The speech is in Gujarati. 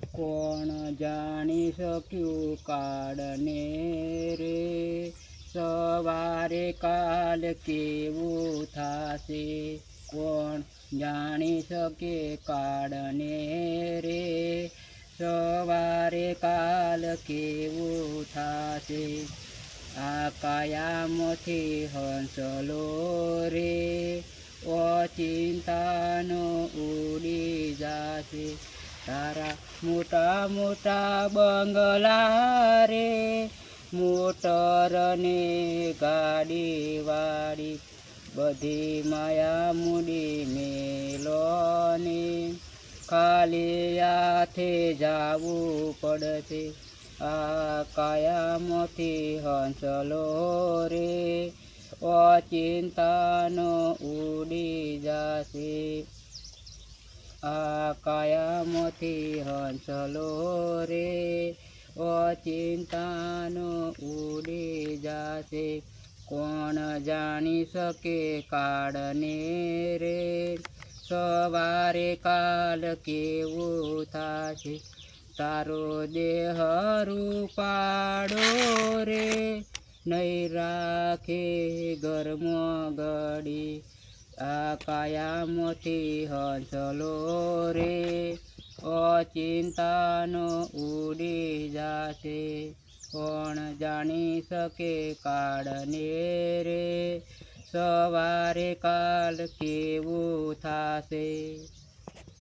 કોણ જાણી શક્યું કાળને રે, સવારે કાલ કેવું થાશે. કોણ જાણી શકે કાળને રે, સવારે કાલ કેવું થાશે. આ કાયામાંથી હંસલો રે, અચિંતાનો ઉડી જાશે. તારા મોટા મોટા બંગલા રે, મોટર ને ગાડી વાળી, બધી માયા મૂડી મેલોને, ખાલી હાથે જાવું પડશે. આ કાયામાંથી હંસલો રે, અચિંતાનો ઉડી જાશે. આ કાયામાંથી હંસલો રે, અચિંતાનો ઉડી જાશે. કોણ જાણી શકે કાળને રે, સવારે કાલ કેવું થાશે. તારો દેહ રૂપાળો રે, નહીં રાખે ઘરમાં ઘડી. આ કાયામાંથી હંસલો રે, અચિંતાનો ઉડી જાશે. કોણ જાણી શકે કાળને રે, સવારે કાલ કેવું થાશે.